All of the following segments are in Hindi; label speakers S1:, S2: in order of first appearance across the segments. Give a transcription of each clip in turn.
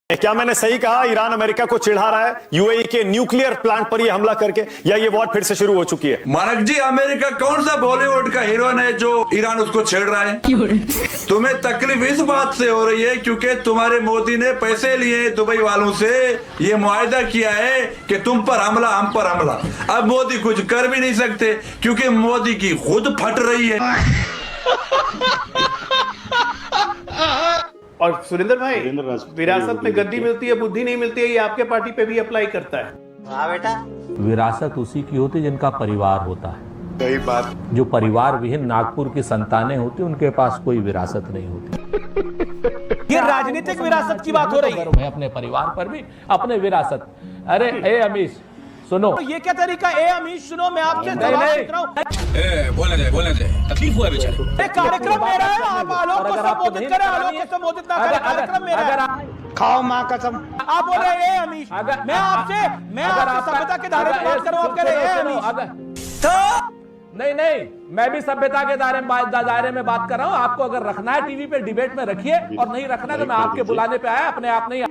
S1: क्या मैंने सही कहा? ईरान अमेरिका को चिढ़ा रहा है यूएई के न्यूक्लियर प्लांट पर यह हमला करके, या ये वॉर फिर से शुरू हो चुकी है?
S2: मानक जी, अमेरिका कौन सा बॉलीवुड का हीरोइन है जो ईरान उसको छेड़ रहा है? तुम्हें तकलीफ इस बात से हो रही है क्योंकि तुम्हारे मोदी ने पैसे लिए दुबई वालों से, ये मुआहदा किया है कि तुम पर हमला, हम पर हमला। अब मोदी कुछ कर भी नहीं सकते क्योंकि मोदी की खुद फट रही है।
S3: और सुरेंद्र भाई, विरासत में गद्दी मिलती है, बुद्धि नहीं मिलती है, ये आपके पार्टी पे भी अप्लाई करता है।
S4: हाँ बेटा,
S5: विरासत उसी की होती है जिनका परिवार होता है।
S1: सही बात।
S5: जो परिवार विहीन नागपुर की संतानें होती उनके पास कोई विरासत नहीं होती।
S3: ये राजनीतिक विरासत की बात हो रही है।
S5: मैं अपने परिवार पर भी अपने विरासत। अरे ए अमीश सुनो,
S3: तो ये क्या तरीका? ए अमीश सुनो, मैं आपसे जवाब पूछ रहा हूं।
S2: बोलने दे, तकलीफ हुआ बेचारे।
S3: कार्यक्रम मेरा है, आप आलोक को संबोधित करें, आलोक को संबोधित ना करें। कार्यक्रम मेरा है।
S4: खाओ माँ कसम।
S3: आप बोल रहे हैं ए अमीश, मैं आपसे सभ्यता के दायरे में बात कर रहा हूं, आप कह रहे हैं ए अमीश।
S5: नहीं, मैं भी सभ्यता के दायरे में बात कर रहा हूँ। आपको अगर रखना है टीवी पे डिबेट में रखिए, और नहीं रखना है तो मैं आपके बुलाने पे आया, अपने आप नहीं।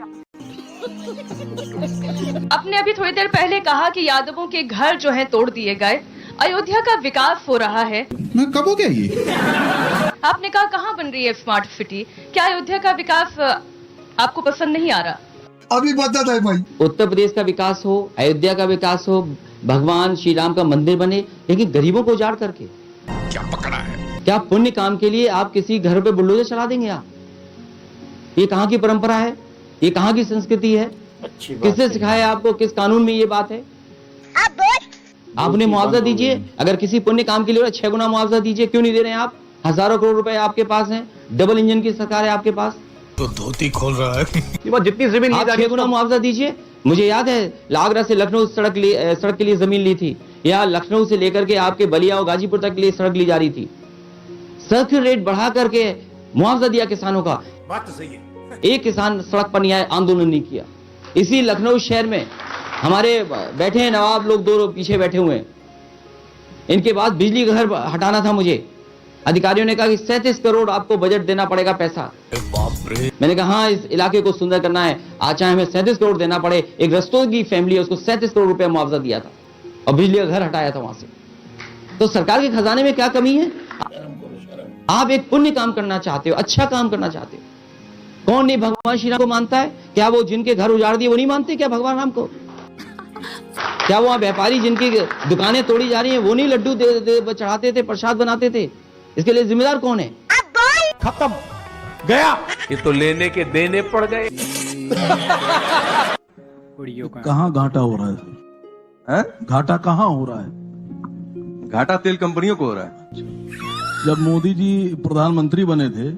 S6: आपने अभी थोड़ी देर पहले कहा कि यादवों के घर जो है तोड़ दिए गए, अयोध्या का विकास हो रहा है।
S7: मैं कब हो गया ये?
S6: आपने कहा कहाँ बन रही है स्मार्ट सिटी? क्या अयोध्या का विकास आपको पसंद नहीं आ रहा?
S7: अभी बता है भाई।
S8: उत्तर प्रदेश का विकास हो, अयोध्या का विकास हो, भगवान श्री राम का मंदिर बने, लेकिन गरीबों को उजाड़ करके
S2: क्या पकड़ा है?
S8: क्या पुण्य काम के लिए आप किसी घर पे बुलडोजर चला देंगे? आप, ये कहाँ की परंपरा है? ये कहाँ की संस्कृति है? किसने सिखाया आपको? किस कानून में ये बात है? आप उन्हें मुआवजा दीजिए, अगर किसी पुण्य काम के लिए 6 गुना मुआवजा दीजिए। क्यों नहीं दे रहे हैं आप? हजारों करोड़ रुपए आपके पास हैं, डबल इंजन की सरकार है आपके पास,
S2: तो धोती खोल रहा है।
S3: जितनी जमीन
S8: आप 6 गुना मुआवजा दीजिए। मुझे याद है, आगरा से लखनऊ सड़क के लिए जमीन ली थी, या लखनऊ से लेकर के आपके बलिया और गाजीपुर तक के लिए सड़क ली जा रही थी। सड़क रेट बढ़ा करके मुआवजा दिया किसानों का।
S3: बात तो सही है।
S8: एक किसान सड़क पर नहीं आया, आंदोलन नहीं किया। इसी लखनऊ शहर में हमारे बैठे हैं नवाब लोग, 2 लोग पीछे बैठे हुए हैं। इनके बाद बिजली घर हटाना था मुझे, अधिकारियों ने कहा कि 37 करोड़ आपको बजट देना पड़ेगा पैसा। मैंने कहा हाँ, इस इलाके को सुंदर करना है, आज चाहे हमें 37 करोड़ देना पड़े। एक रस्तों की फैमिली है, उसको 37 करोड़ रुपया मुआवजा दिया था और बिजली का घर हटाया था वहां से। तो सरकार के खजाने में क्या कमी है? आप एक पुण्य काम करना चाहते हो, अच्छा काम करना चाहते हो। कौन नहीं भगवान श्री राम को मानता है? क्या वो जिनके घर उजाड़ दिए वो नहीं मानते क्या भगवान राम को? क्या वो व्यापारी जिनकी दुकानें तोड़ी जा रही हैं वो नहीं लड्डू चढ़ाते थे, प्रसाद बनाते थे? इसके लिए जिम्मेदार कौन है?
S3: खत्म, गया।
S5: ये तो लेने के देने पड़ गए।
S7: कहाँ घाटा हो रहा है? घाटा कहाँ हो रहा है?
S9: घाटा तेल कंपनियों को हो रहा है।
S7: जब मोदी जी प्रधानमंत्री बने थे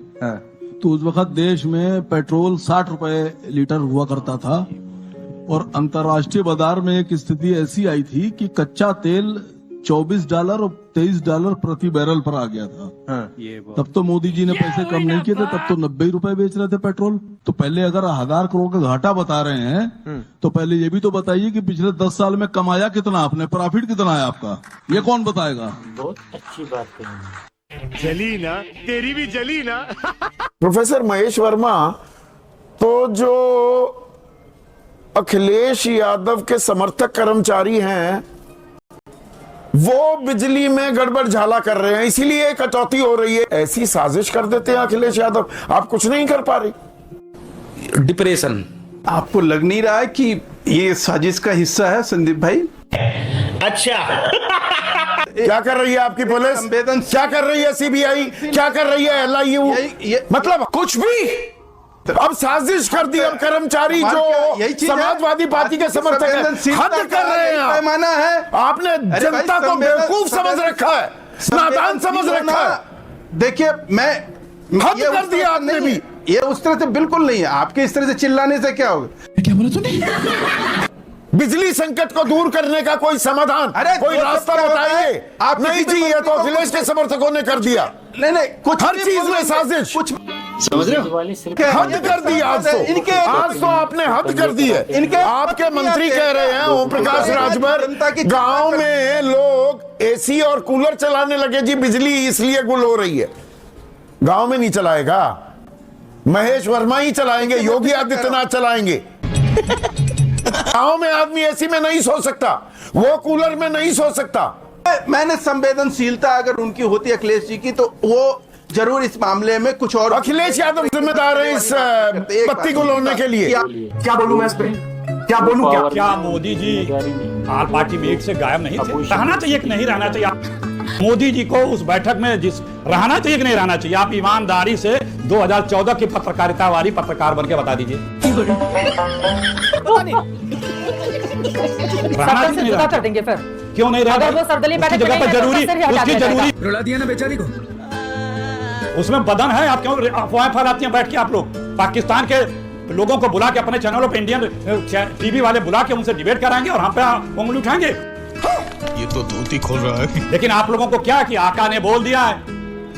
S7: तो उस वक्त देश में पेट्रोल 60 रुपए लीटर हुआ करता था, और अंतर्राष्ट्रीय बाजार में एक स्थिति ऐसी आई थी कि कच्चा तेल $24 और $23 प्रति बैरल पर आ गया था। तब तो मोदी जी ने पैसे कम नहीं किए थे, तब तो 90 रुपए बेच रहे थे पेट्रोल। तो पहले अगर 1000 करोड़ का घाटा बता रहे हैं तो पहले ये भी तो बताइए कि पिछले 10 साल में कमाया कितना आपने, प्रॉफिट कितना है आपका? ये कौन बताएगा?
S4: बहुत अच्छी बात कही।
S3: जली ना, तेरी भी जली ना।
S10: प्रोफेसर महेश वर्मा, तो जो अखिलेश यादव के समर्थक कर्मचारी हैं वो बिजली में गड़बड़ झाला कर रहे हैं, इसीलिए कटौती हो रही है। ऐसी साजिश कर देते हैं अखिलेश यादव, आप कुछ नहीं कर पा रहे।
S9: डिप्रेशन। आपको लग नहीं रहा है कि ये साजिश का हिस्सा है संदीप भाई?
S4: अच्छा,
S10: क्या कर रही है आपकी पुलिस? क्या कर रही है सीबीआई? क्या कर रही है LIU? मतलब कुछ भी। अब साजिश कर दी। अब कर्मचारी जो समाजवादी पार्टी के समर्थक हैं हद कर रहे हैं।
S9: पैमाना है।
S10: आपने जनता को बेवकूफ समझ रखा है, नादान समझ रखा है।
S9: देखिए, मैं
S10: हद कर दिया आपने भी।
S9: ये उस तरह से बिल्कुल नहीं है। आपके इस तरह से चिल्लाने से क्या होगा?
S7: क्या बोला तूने?
S10: बिजली संकट को दूर करने का कोई समाधान, कोई रास्ता बताइए। आप नहीं जी, ये तो अखिलेश के समर्थकों ने कर दिया।
S9: नहीं, कुछ
S10: हर चीज में साजिश।
S9: कुछ
S10: समझ रहे हो? हद कर दी आज तो आपने हद कर दी है। आपके मंत्री कह रहे हैं, ओम प्रकाश राजभर, गांव में लोग AC और कूलर चलाने लगे जी, बिजली इसलिए गुल हो रही है। गांव में नहीं चलाएगा, महेश वर्मा ही चलाएंगे, योगी आदित्यनाथ चलाएंगे। गाँव में आदमी एसी में नहीं सो सकता, वो कूलर में नहीं सो सकता।
S9: मैंने संवेदनशीलता अगर उनकी होती अखिलेश जी की, तो वो जरूर इस मामले में कुछ और।
S10: अखिलेश यादव जिम्मेदार है इस बत्ती को लाने के लिए।
S3: क्या बोलूं मैं इस पे, क्या बोलूं? क्या मोदी जी आल पार्टी मीट से गायब नहीं थे? रहना चाहिए कि नहीं रहना चाहिए? मोदी जी को उस बैठक में रहना चाहिए कि नहीं रहना चाहिए? आप ईमानदारी से 2014 की पत्रकारिता वाली पत्रकार बन के बता दीजिए।
S6: कर देंगे फिर,
S3: क्यों नहीं रहना?
S6: वो सर्वदलीय बैठक
S3: जगह पर जरूरी, उसकी जरूरी
S4: रुला दिया ना बेचारी को।
S3: उसमें बदन है, आप क्यों अफवाहें फैलाती हैं बैठ के? आप लोग पाकिस्तान के लोगों को बुला के अपने चैनलों पे, इंडियन टीवी वाले बुला के उनसे डिबेट कराएंगे और हम पे उंगली उठाएंगे।
S7: ये तो धोती खोल रहा है।
S3: लेकिन आप लोगों को क्या कि आका ने बोल दिया है,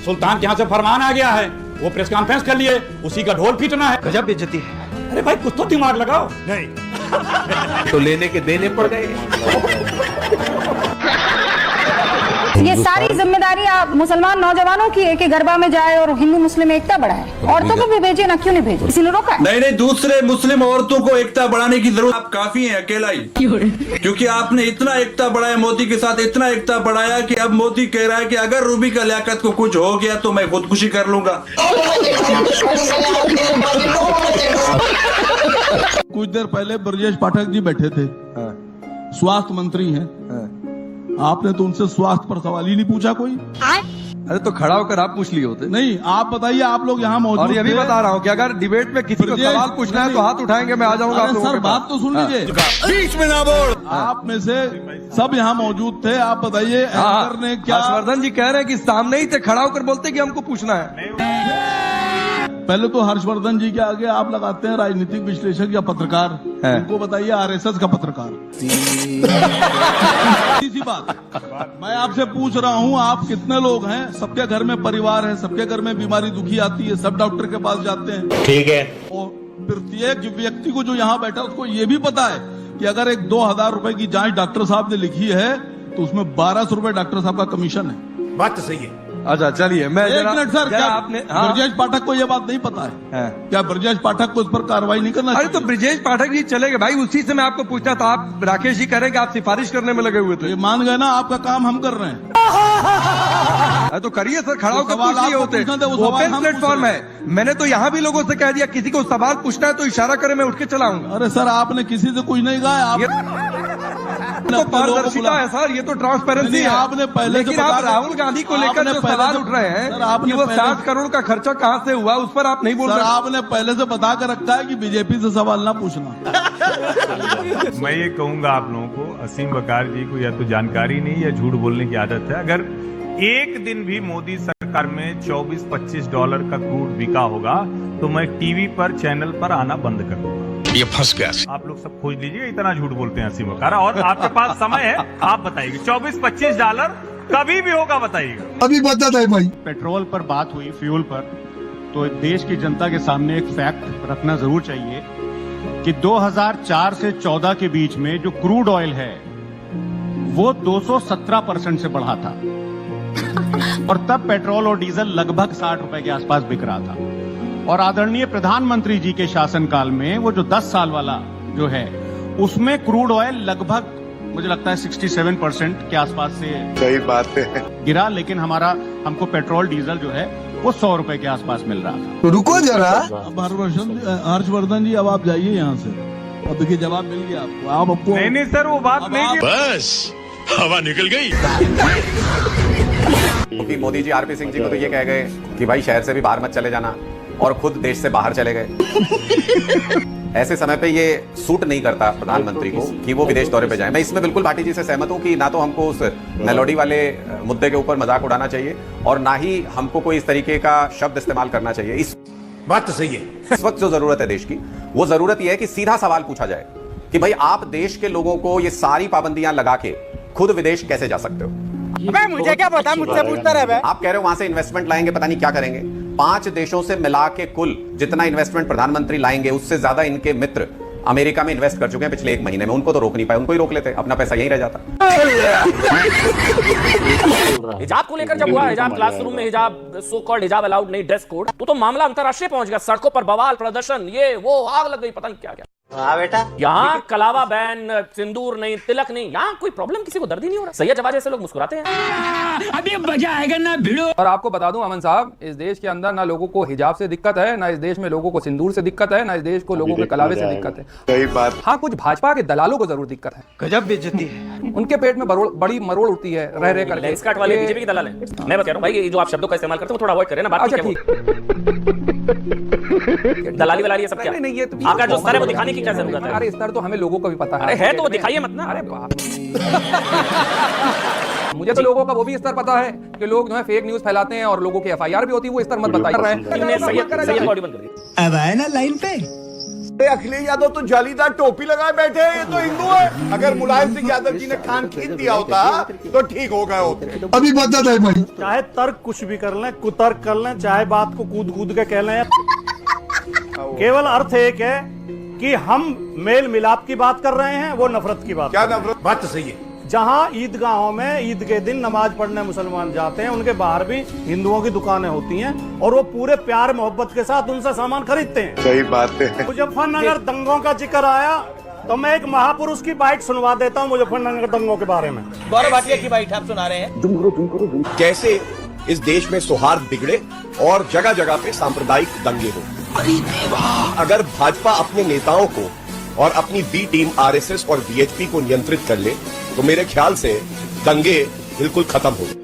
S3: सुल्तान के यहाँ से फरमान आ गया है, वो प्रेस कॉन्फ्रेंस कर लिए, उसी का ढोल पीटना है।
S4: गजब बेइज्जती है।
S3: अरे भाई कुछ तो दिमाग लगाओ। नहीं
S4: तो लेने के देने पड़ गए।
S6: ये सारी जिम्मेदारी आप मुसलमान नौजवानों की है कि गरबा में जाए और हिंदू मुस्लिम एकता बढ़ाए। औरतों को भी भेजे ना, क्यों नहीं भेजे? इसीलिए रोका है।
S2: नहीं, दूसरे मुस्लिम औरतों को एकता बढ़ाने की जरूरत, आप काफी हैं अकेला ही, क्योंकि आपने इतना एकता बढ़ाया मोदी के साथ, इतना एकता बढ़ाया कि अब मोदी कह रहा है कि अगर रूबी का लियाकत को कुछ हो गया तो मैं खुदकुशी कर लूंगा।
S7: कुछ देर पहले ब्रजेश पाठक जी बैठे थे, स्वास्थ्य मंत्री हैं। आपने तो उनसे स्वास्थ्य पर सवाल ही नहीं पूछा कोई।
S11: अरे तो खड़ा होकर आप पूछ लिए होते।
S7: नहीं, आप बताइए, आप लोग यहाँ मौजूद
S11: और ये भी बता रहा हूँ कि अगर डिबेट में किसी को सवाल पूछना है तो हाथ उठाएंगे, मैं आ जाऊंगा।
S7: सर बात तो सुन लीजिए,
S10: बीच में ना बोल।
S7: आप में से सब यहाँ मौजूद थे, आप बताइए एंकर ने क्या?
S11: हर्षवर्धन जी कह रहे हैं कि सामने ही थे, खड़ा होकर बोलते कि हमको पूछना है।
S7: पहले तो हर्षवर्धन जी के आगे आप लगाते हैं राजनीतिक विश्लेषक या पत्रकार, उनको बताइए आरएसएस का पत्रकार। सीधी बात, मैं आपसे पूछ रहा हूँ, आप कितने लोग हैं? सबके घर में परिवार है, सबके घर में बीमारी दुखी आती है, सब डॉक्टर के पास जाते हैं।
S4: ठीक है।
S7: और प्रत्येक व्यक्ति को जो यहाँ बैठा उसको ये भी पता है कि अगर एक 2000 रुपए की जांच डॉक्टर साहब ने लिखी है तो उसमें 1200 रुपए डॉक्टर साहब का कमीशन है।
S10: बात तो सही है।
S11: अच्छा चलिए, मैं
S7: एक मिनट सर, क्या
S11: आपने
S7: ब्रजेश पाठक को यह बात नहीं पता है? क्या ब्रजेश पाठक को इस पर कार्रवाई नहीं करना?
S11: अरे तो ब्रजेश पाठक जी चले गए भाई, उसी से मैं आपको पूछना था। आप राकेश जी कह रहे हैं कि आप सिफारिश करने में लगे हुए थे।
S7: ये मान गए ना, आपका काम हम कर रहे हैं।
S11: तो करिए सर, खड़ा होकर पूछ लिए होते। ओपन प्लेटफॉर्म है। मैंने तो यहाँ भी लोगों से कह दिया, किसी को सवाल पूछना है तो इशारा करे, मैं उठ के चलाऊंगा।
S7: अरे सर, आपने किसी से कुछ नहीं कहा। आप
S11: तो पारदर्शिता है सर, ये तो ट्रांसपेरेंसी है।
S7: आपने पहले
S11: लेकिन आप राहुल गांधी को लेकर जो सवाल उठ रहे हैं कि वो 60 करोड़ का खर्चा कहाँ से हुआ, उस पर आप नहीं बोल रहे।
S7: आपने पहले से बता कर रखा है कि बीजेपी से सवाल ना पूछना।
S12: मैं ये कहूंगा आप लोगों को, असीम बकार जी को या तो जानकारी नहीं या झूठ बोलने की आदत है। अगर एक दिन भी मोदी सरकार में 24-25 डॉलर का क्रूड बिका होगा तो मैं टीवी पर, चैनल पर आना बंद कर दूंगा।
S7: ये फंस गया।
S12: आप लोग सब खोज लीजिए, इतना झूठ बोलते हैं असीम बकार। और आपके पास समय है, आप बताइए 24-25 डॉलर कभी भी होगा, बताइएगा।
S10: अभी बता दे भाई।
S13: पेट्रोल पर बात हुई, फ्यूल पर, तो देश की जनता के सामने एक फैक्ट रखना जरूर चाहिए कि 2004 से 14 के बीच में जो क्रूड ऑयल है वो 217% से बढ़ा था और तब पेट्रोल और डीजल लगभग 60 रुपए के आसपास बिक रहा था। और आदरणीय प्रधानमंत्री जी के शासनकाल में वो जो 10 साल वाला जो है उसमें क्रूड ऑयल लगभग मुझे लगता है 67% के आसपास से
S10: सही बात है
S13: गिरा, लेकिन हमको पेट्रोल डीजल जो है वो 100 रुपए के आसपास मिल रहा था।
S10: तो रुको जरा।
S7: अब हर्षवर्धन जी, अब आप जाइए यहाँ से। अब देखिए जवाब मिल गया आपको। आप आपको
S12: नहीं सर, वो बात नहीं,
S7: बस हवा निकल गई।
S14: क्योंकि मोदी जी आरपी सिंह जी को तो ये कह गए कि भाई शहर से भी बाहर मत चले जाना, और खुद देश से बाहर चले गए। ऐसे समय पे ये सूट नहीं करता प्रधानमंत्री को कि वो विदेश दौरे पे जाए। मैं इसमें बिल्कुल भाटी जी से सहमत हूं कि ना तो हमको उस मेलोडी वाले मुद्दे के ऊपर मजाक उड़ाना चाहिए और ना ही हमको कोई इस तरीके का शब्द इस्तेमाल करना चाहिए। इस
S10: बात तो सही है।
S14: इस वक्त जो जरूरत है देश की, वो जरूरत यह है कि सीधा सवाल पूछा जाए कि भाई आप देश के लोगों को ये सारी पाबंदियां लगा के खुद विदेश कैसे जा सकते हो?
S3: मुझे क्या पता, मुझसे पूछता रहे।
S14: आप कह रहे हो वहां से इन्वेस्टमेंट लाएंगे, पता नहीं क्या करेंगे। 5 देशों से मिला के कुल जितना इन्वेस्टमेंट प्रधानमंत्री लाएंगे उससे ज्यादा इनके मित्र अमेरिका में इन्वेस्ट कर चुके हैं पिछले 1 महीने में, उनको तो रोक नहीं पाए, उनको ही रोक लेते, अपना पैसा यहीं रह जाता।
S5: हिजाब को लेकर जब हुआ, हिजाब क्लासरूम में हिजाब, सो कॉल्ड हिजाब अलाउड नहीं, ड्रेस कोड, तो मामला अंतरराष्ट्रीय पहुंच गया, सड़कों पर बवाल, प्रदर्शन, ये वो, आग लग गई, पता नहीं क्या क्या।
S8: बेटा
S5: यहाँ कलावा बैन, सिंदूर नहीं, तिलक नहीं, यहाँ कोई प्रॉब्लम किसी को दर्द ही नहीं हो रहा। सैयद जवाद जैसे लोग मुस्कुराते हैं।
S8: अभी मजा आएगा ना भिड़ो।
S11: और आपको बता दूं अमन साहब, इस देश के अंदर ना लोगों को हिजाब से दिक्कत है, ना इस देश में लोगों को सिंदूर से दिक्कत है, ना इस देश को लोगों के कलावे से दिक्कत है।
S10: सही बात।
S11: हाँ, कुछ भाजपा के दलालों को जरूर दिक्कत है।
S8: गजब बेइज्जती है।
S11: उनके पेट में बड़ी मरोड़ उठती है रह रह कर।
S5: लेंस काट वाले बीजेपी के दलाल हैं। मैं बता रहा हूँ भाई, ये जो आप शब्दों का इस्तेमाल करते हो थोड़ा अवॉइड करें ना। बात ठीक। दलाली वलाली ये सब क्या
S11: नहीं, ये
S5: आपका जो स्तर है वो दिखाने की क्या जरूरत है?
S11: अरे स्तर तो हमें लोगों को भी पता है।
S5: अरे है तो वो दिखाइए मत ना।
S11: अरे मुझे तो लोगों का वो भी स्तर पता है कि लोग जो है फेक न्यूज फैलाते हैं और लोगों की FIR भी होती है, वो स्तर मत बताइए।
S8: अब आए ना लाइन पे।
S10: अखिलेश यादव तो जालीदार टोपी लगाए बैठे हैं, ये तो हिंदू है। अगर मुलायम सिंह यादव जी ने कान खींच दिया होता तो ठीक हो गए होते।
S8: अभी बता दे भाई।
S3: चाहे तर्क कुछ भी कर लें, कुतर्क कर लें, चाहे बात को कूद कूद के कह लें, केवल अर्थ एक है कि हम मेल मिलाप की बात कर रहे हैं, वो नफरत की बात।
S10: क्या नफरत? बात तो सही है।
S3: जहां ईदगाहों में ईद के दिन नमाज पढ़ने मुसलमान जाते हैं, उनके बाहर भी हिंदुओं की दुकानें होती हैं और वो पूरे प्यार मोहब्बत के साथ उनसे सामान खरीदते हैं।
S10: सही बात है।
S3: मुजफ्फरनगर दंगों का जिक्र आया तो मैं एक महापुरुष की बाइट सुनवा देता हूँ मुजफ्फरनगर दंगों के बारे में।
S8: गौरव भाटिया की बाइट आप सुना रहे हैं।
S10: कैसे इस देश में सौहार्द बिगड़े और जगह जगह पे सांप्रदायिक दंगे हो। अगर भाजपा अपने नेताओं को और अपनी बी टीम RSS और VHP को नियंत्रित कर ले तो मेरे ख्याल से दंगे बिल्कुल खत्म हो गए।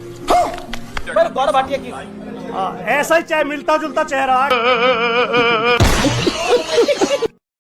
S8: गौरव भाटिया की
S3: ऐसा ही चाहे मिलता जुलता चेहरा